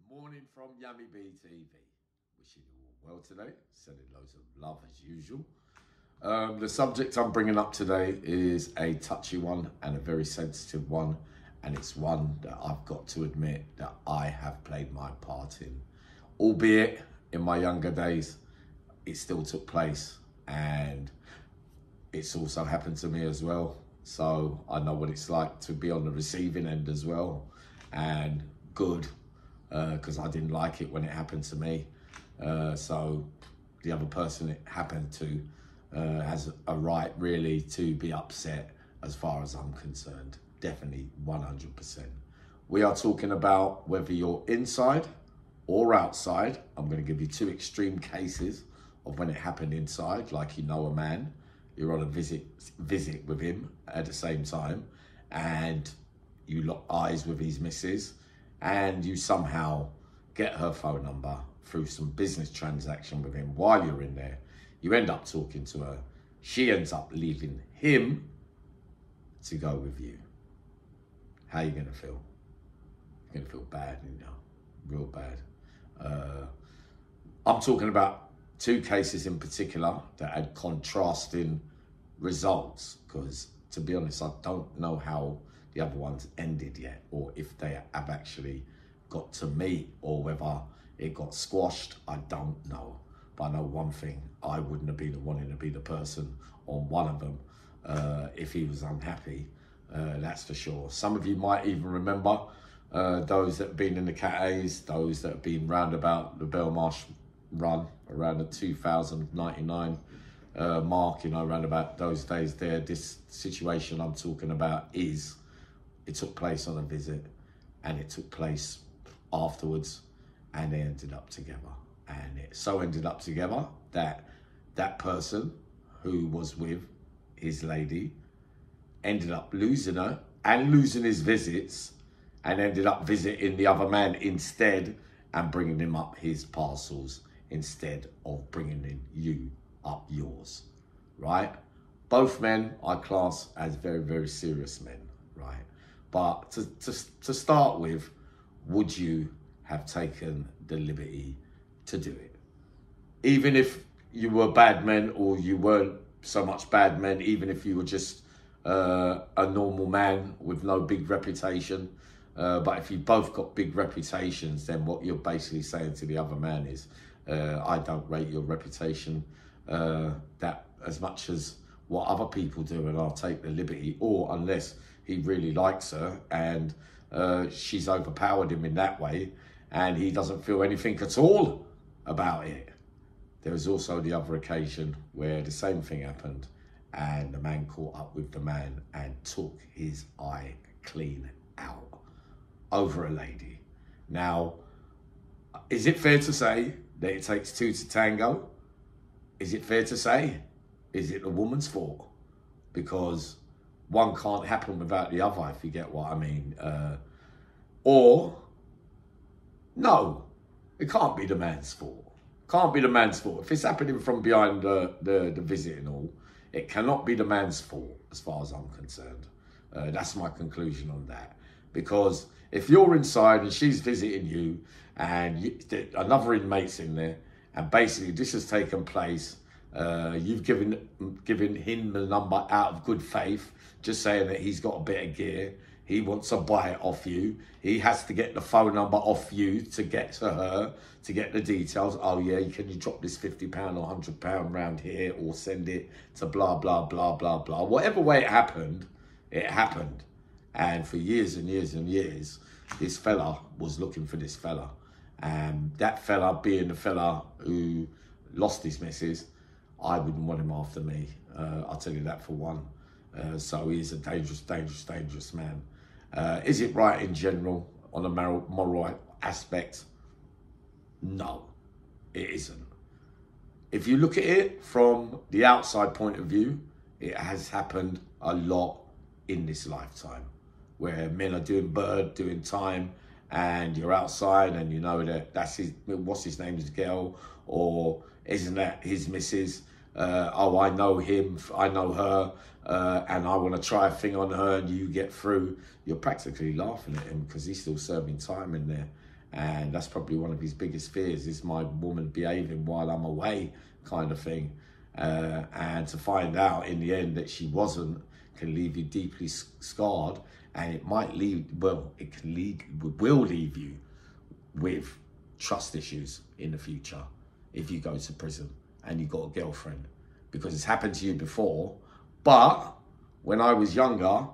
Morning from yammybtv. Wishing you all well today. Sending loads of love as usual. The subject I'm bringing up today is a touchy one and a very sensitive one, and it's one that I've got to admit that I have played my part in. Albeit in my younger days, it still took place, and it's also happened to me as well. So I know what it's like to be on the receiving end as well, and good, because I didn't like it when it happened to me. So the other person it happened to has a right really to be upset as far as I'm concerned. Definitely 100%. We are talking about whether you're inside or outside. I'm going to give you two extreme cases of when it happened inside, like you know a man, you're on a visit with him at the same time, and you lock eyes with his missus, and you somehow get her phone number through some business transaction with him while you're in there. You end up talking to her. She ends up leaving him to go with you. How you gonna feel? You're gonna feel bad, you know, real bad. I'm talking about two cases in particular that had contrasting results, because to be honest, I don't know how the other ones ended yet, or if they have actually got to meet, or whether it got squashed. I don't know. But I know one thing, I wouldn't have been wanting to be the person on one of them if he was unhappy, that's for sure. Some of you might even remember those that have been in the catas, those that have been round about the Belmarsh run, around the 2099 mark, you know, around about those days there. This situation I'm talking about it took place on a visit, and it took place afterwards, and they ended up together. And it so ended up together that that person who was with his lady ended up losing her and losing his visits, and ended up visiting the other man instead and bringing him up his parcels instead of bringing in you up yours, right? Both men I class as very, very serious men, right? But to start with, would you have taken the liberty to do it? Even if you were bad men, or you weren't so much bad men, even if you were just a normal man with no big reputation, but if you both got big reputations, then what you're basically saying to the other man is, I don't rate your reputation that as much as what other people do, and I'll take the liberty, or unless he really likes her and she's overpowered him in that way and he doesn't feel anything at all about it. There was also the other occasion where the same thing happened, and the man caught up with the man and took his eye clean out over a lady. Now, is it fair to say that it takes two to tango? Is it fair to say? Is it the woman's fault? Because one can't happen without the other, if you get what I mean. Or, no, it can't be the man's fault. Can't be the man's fault. If it's happening from behind the visit and all, it cannot be the man's fault as far as I'm concerned. That's my conclusion on that. Because if you're inside and she's visiting you, and another inmate's in there, and basically this has taken place, you've given him the number out of good faith, just saying that he's got a bit of gear, he wants to buy it off you, he has to get the phone number off you to get to her, to get the details. Oh yeah, can you drop this £50 or £100 round here, or send it to blah, blah, blah, blah, blah. Whatever way it happened, it happened. And for years and years and years, this fella was looking for this fella. And that fella being the fella who lost his missus, I wouldn't want him after me. I'll tell you that for one. So he's a dangerous, dangerous, dangerous man. Is it right in general on a moral aspect? No, it isn't. If you look at it from the outside point of view, it has happened a lot in this lifetime, where men are doing time, and you're outside and you know that that's his, what's his name's girl, or isn't that his missus? Oh, I know him, I know her, and I want to try a thing on her, and you get through. You're practically laughing at him because he's still serving time in there. And that's probably one of his biggest fears, is my woman behaving while I'm away, kind of thing. And to find out in the end that she wasn't can leave you deeply scarred, and it might leave, well, will leave you with trust issues in the future if you go to prison and you got a girlfriend, because it's happened to you before. But when I was younger,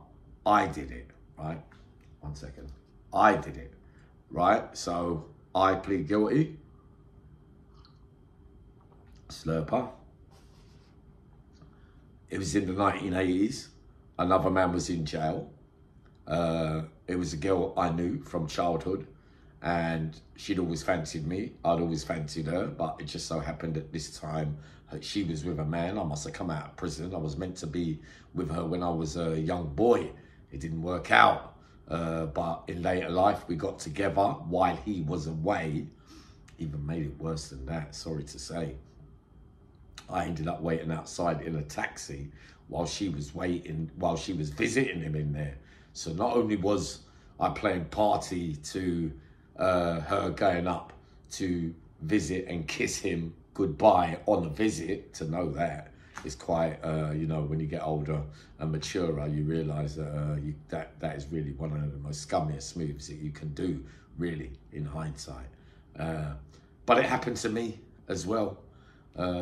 I did it, right? 1 second. I did it, right? So I plead guilty. Slurper. It was in the 1980s. Another man was in jail. It was a girl I knew from childhood, and she'd always fancied me. I'd always fancied her, but it just so happened at this time she was with a man. I must have come out of prison. I was meant to be with her when I was a young boy. It didn't work out. But in later life, we got together while he was away. Even made it worse than that, sorry to say. I ended up waiting outside in a taxi while she was visiting him in there. So not only was I playing party to her going up to visit and kiss him goodbye on a visit, to know that is quite, you know, when you get older and maturer, you realise that that is really one of the most scummiest moves that you can do, really, in hindsight. But it happened to me as well.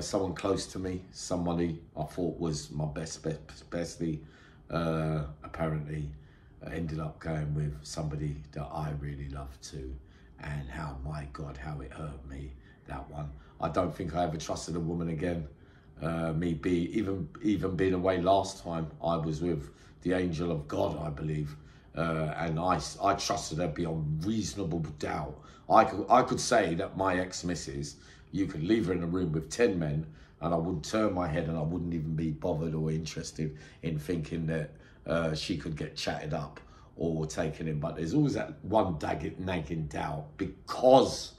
Someone close to me, somebody I thought was my bestie, apparently ended up going with somebody that I really loved too. And how, my God, how it hurt me, that one. I don't think I ever trusted a woman again. Even being away last time, I was with the angel of God, I believe. And I trusted her beyond reasonable doubt. I could say that my ex-missus, you could leave her in a room with 10 men and I wouldn't turn my head, and I wouldn't even be bothered or interested in thinking that she could get chatted up or taken in. But there's always that one nagging doubt, because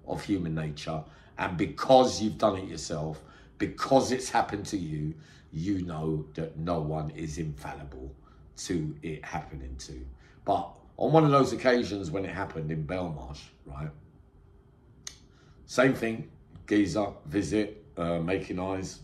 of human nature and because you've done it yourself, because it's happened to you. You know that no one is infallible to it happening to. But on one of those occasions when it happened in Belmarsh, right? Same thing, geezer, visit, making eyes,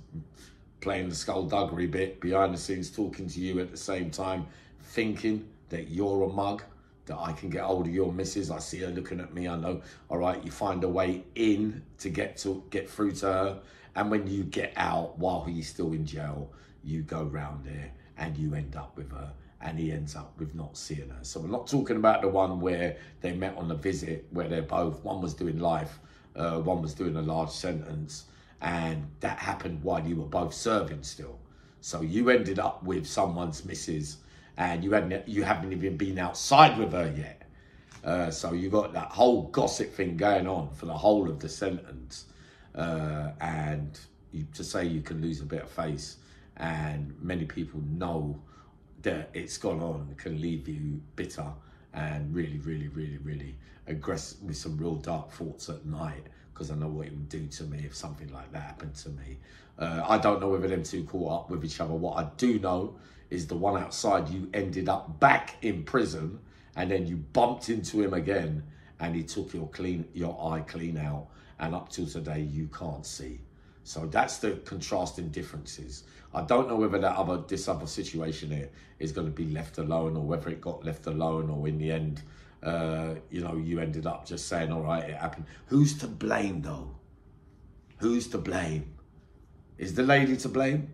playing the skullduggery bit, behind the scenes, talking to you at the same time, thinking that you're a mug, that I can get hold of your missus. I see her looking at me, I know, all right, you find a way in to get through to her. And when you get out while he's still in jail, you go round there and you end up with her, and he ends up with not seeing her. So we're not talking about the one where they met on a visit, where they're both, one was doing life, one was doing a large sentence, and that happened while you were both serving still. So you ended up with someone's missus, and you haven't even been outside with her yet. So you got that whole gossip thing going on for the whole of the sentence. And to say you can lose a bit of face, and many people know that it's gone on, can leave you bitter and really, really, really, really aggressive, with some real dark thoughts at night, because I know what it would do to me if something like that happened to me. I don't know whether them two caught up with each other. What I do know is the one outside, you ended up back in prison, and then you bumped into him again, and he took your eye clean out, and up till today you can't see. So that's the contrasting differences. I don't know whether this other situation here is going to be left alone, or whether it got left alone, or in the end, you know, you ended up just saying, all right, it happened. Who's to blame though? Who's to blame? Is the lady to blame?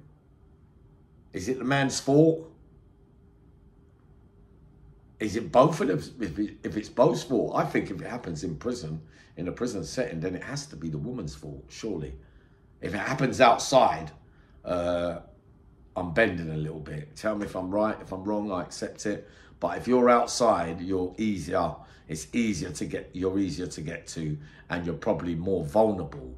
Is it the man's fault? Is it both of them? If it's both fault, I think if it happens in prison, in a prison setting, then it has to be the woman's fault, surely. If it happens outside, I'm bending a little bit. Tell me if I'm right, if I'm wrong, I accept it. But if you're outside, you're easier to get to, and you're probably more vulnerable.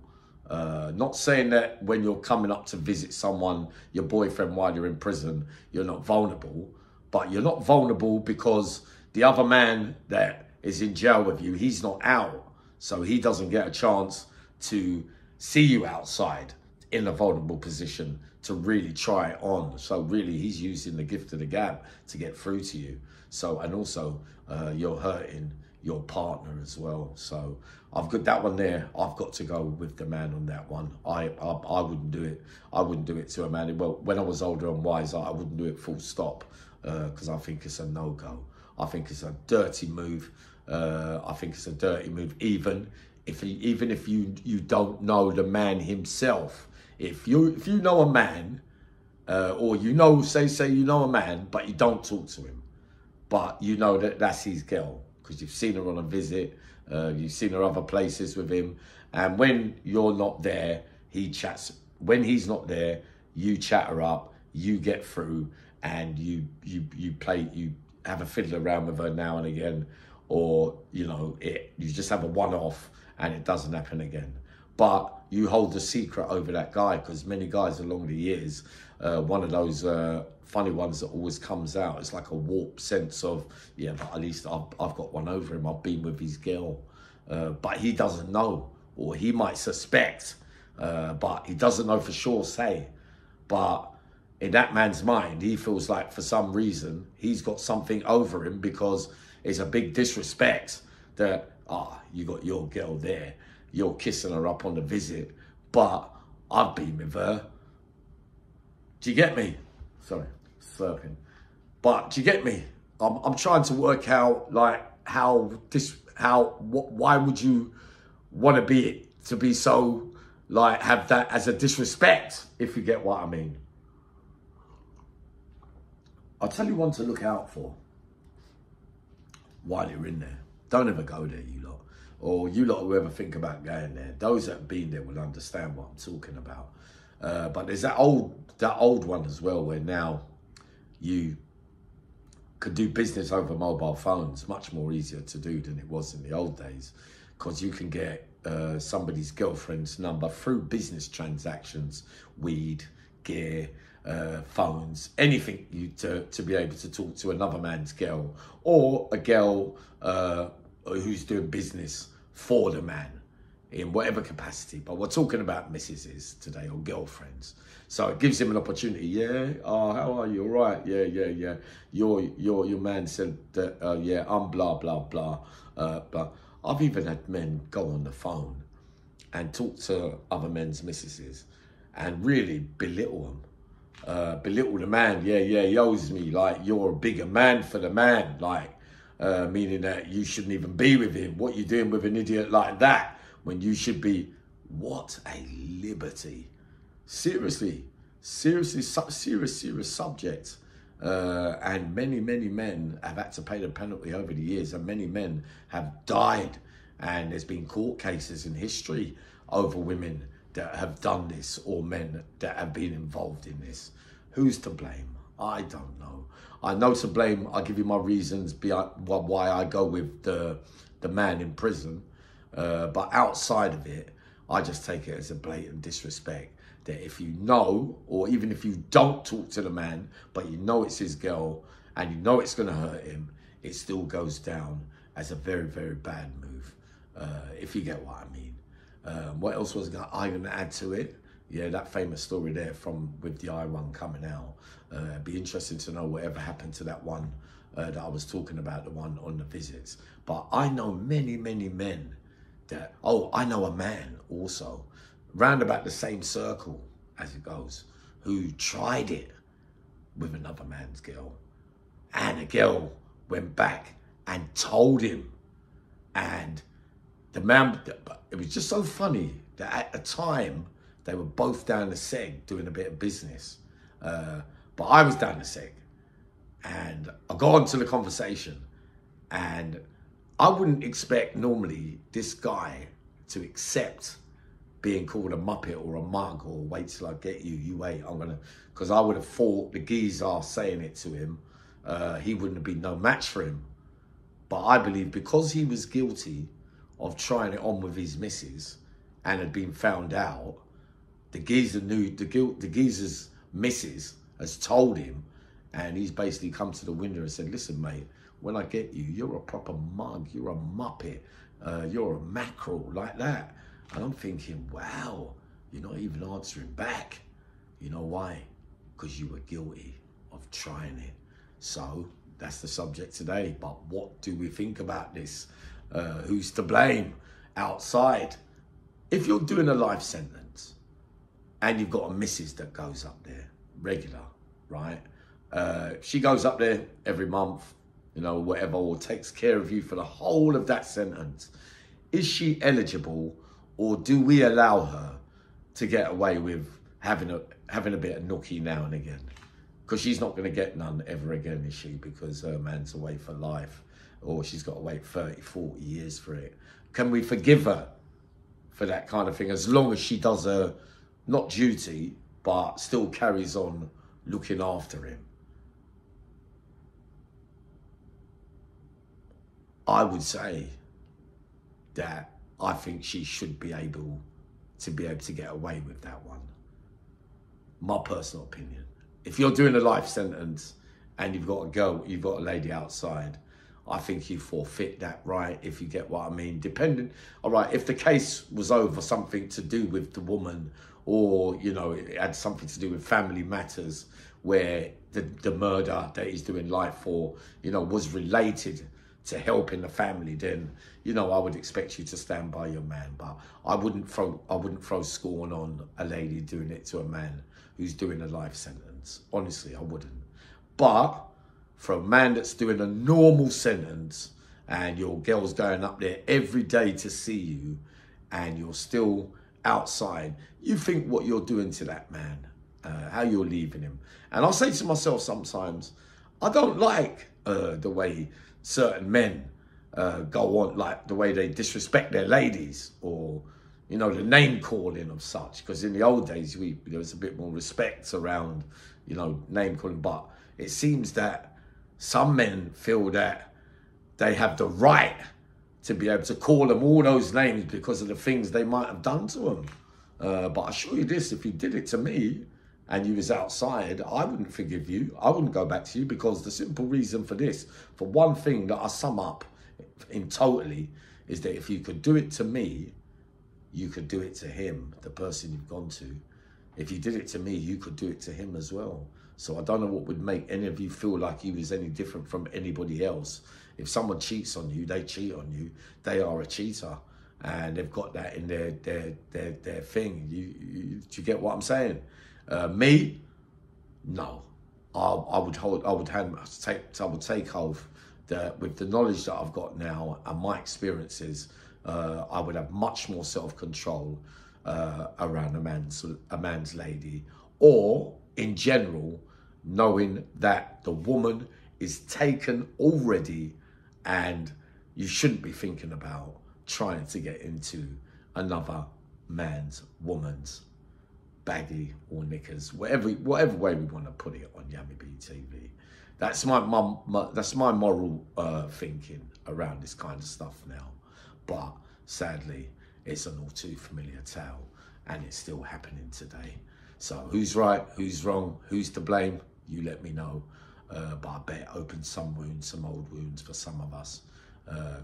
Not saying that when you're coming up to visit someone, your boyfriend, while you're in prison, you're not vulnerable, but you're not vulnerable because the other man that is in jail with you, he's not out. So he doesn't get a chance to see you outside in a vulnerable position to really try it on. So really, he's using the gift of the gab to get through to you. So, and also you're hurting your partner as well. So I've got that one there. I've got to go with the man on that one. I wouldn't do it. I wouldn't do it to a man. Well, when I was older and wiser, I wouldn't do it full stop, because I think it's a no-go. I think it's a dirty move. I think it's a dirty move, even if you don't know the man himself. If you know a man, or you know, say you know a man, but you don't talk to him, but you know that that's his girl because you've seen her on a visit, you've seen her other places with him, and when you're not there, he chats. When he's not there, you chat her up, you get through, and you have a fiddle around with her now and again, or you know you just have a one-off and it doesn't happen again. But you hold the secret over that guy, because many guys along the years, one of those funny ones that always comes out, it's like a warped sense of, yeah, but at least I've got one over him, I've been with his girl. But he doesn't know, or he might suspect, but he doesn't know for sure, say. But in that man's mind, he feels like for some reason, he's got something over him, because it's a big disrespect that, you got your girl there, you're kissing her up on the visit, but I've been with her. Do you get me? Sorry, slurping. But do you get me? I'm trying to work out like why would you want to be so like have that as a disrespect, if you get what I mean. I'll tell you one to look out for while you're in there. Don't ever go there, you lot. Or you lot who ever think about going there. Those that have been there will understand what I'm talking about. But there's that old one as well, where now you could do business over mobile phones, much more easier to do than it was in the old days, because you can get somebody's girlfriend's number through business transactions, weed, gear, phones, anything to be able to talk to another man's girl, or a girl who's doing business for the man in whatever capacity. But we're talking about missuses today, or girlfriends. So it gives him an opportunity. Yeah, how are you? All right. Yeah. Your man said that. Yeah, I'm blah blah blah. But I've even had men go on the phone and talk to other men's missuses and really belittle them. Belittle the man. Yeah, he owes me. Like, you're a bigger man for the man. Like, meaning that you shouldn't even be with him. What you doing with an idiot like that when you should be? What a liberty. Seriously, serious subject. And many men have had to pay the penalty over the years, and many men have died. And there's been court cases in history over women that have done this, or men that have been involved in this. Who's to blame? I don't know. I know to blame. I'll give you my reasons why I go with the man in prison. But outside of it, I just take it as a blatant disrespect. That if you know, or even if you don't talk to the man, but you know it's his girl and you know it's going to hurt him, it still goes down as a very, very bad move, if you get what I mean. What else was I going to add to it? Yeah, that famous story there with the I1 coming out. It'd be interesting to know whatever happened to that one that I was talking about, the one on the visits. But I know many men that, I know a man also, round about the same circle as it goes, who tried it with another man's girl. And the girl went back and told him. And the man, it was just so funny that at the time, they were both down the seg doing a bit of business. But I was down the seg. And I got on to the conversation. And I wouldn't expect normally this guy to accept being called a muppet or a mug, or wait till I get you, you wait, I'm gonna, because I would have thought the geezer saying it to him, he wouldn't have been no match for him. But I believe because he was guilty of trying it on with his missus and had been found out, the geezer knew, the geezer's missus has told him, and he's basically come to the window and said, listen, mate, when I get you, you're a proper mug, you're a muppet, you're a mackerel, like that. And I'm thinking, wow, you're not even answering back. You know why? Because you were guilty of trying it. So that's the subject today. But what do we think about this? who's to blame outside. If you're doing a life sentence and you've got a missus that goes up there regular, right? She goes up there every month, you know, whatever, or takes care of you for the whole of that sentence. Is she eligible, or do we allow her to get away with having a bit of nookie now and again? Because she's not going to get none ever again, is she? Because her man's away for life, or she's got to wait 30, 40 years for it. Can we forgive her for that kind of thing, as long as she does her, not duty, but still carries on looking after him? I would say that I think she should be able to get away with that one. My personal opinion. If you're doing a life sentence and you've got a lady outside, I think you forfeit that right, if you get what I mean. All right, if the case was over something to do with the woman, or, you know, it had something to do with family matters, where the murder that he's doing life for, you know, was related to helping the family, then, you know, I would expect you to stand by your man. But I wouldn't throw scorn on a lady doing it to a man who's doing a life sentence. Honestly, I wouldn't. But for a man that's doing a normal sentence, and your girl's going up there every day to see you, and you're still outside, you think what you're doing to that man, how you're leaving him. And I'll say to myself sometimes, I don't like the way certain men go on, like the way they disrespect their ladies, or, you know, the name calling of such. Because in the old days, there was a bit more respect around, you know, name calling. But it seems that some men feel that they have the right to be able to call them all those names because of the things they might have done to them. But I assure you this, if you did it to me and you was outside, I wouldn't forgive you. I wouldn't go back to you, because the simple reason for this, for one thing that I sum up in totally, is that if you could do it to me, you could do it to him, the person you've gone to. If you did it to me, you could do it to him as well. So I don't know what would make any of you feel like you was any different from anybody else. If someone cheats on you, they cheat on you. They are a cheater, and they've got that in their thing. Do you get what I'm saying? Me, no. I would take hold that with the knowledge that I've got now and my experiences, I would have much more self-control around a man's lady, or in general, knowing that the woman is taken already, and you shouldn't be thinking about trying to get into another woman's baggy or knickers, whatever way we want to put it on yammybtv. That's my moral thinking around this kind of stuff now. But sadly, it's an all too familiar tale, and it's still happening today. So who's right, who's wrong, who's to blame? You let me know. But I bet it opened some wounds, some old wounds for some of us,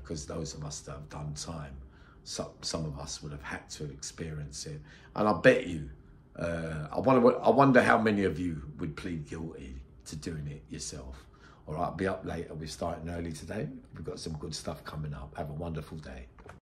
because those of us that have done time, some of us would have had to experience it. And I bet you, I wonder how many of you would plead guilty to doing it yourself. All right, be up later. We're starting early today. We've got some good stuff coming up. Have a wonderful day.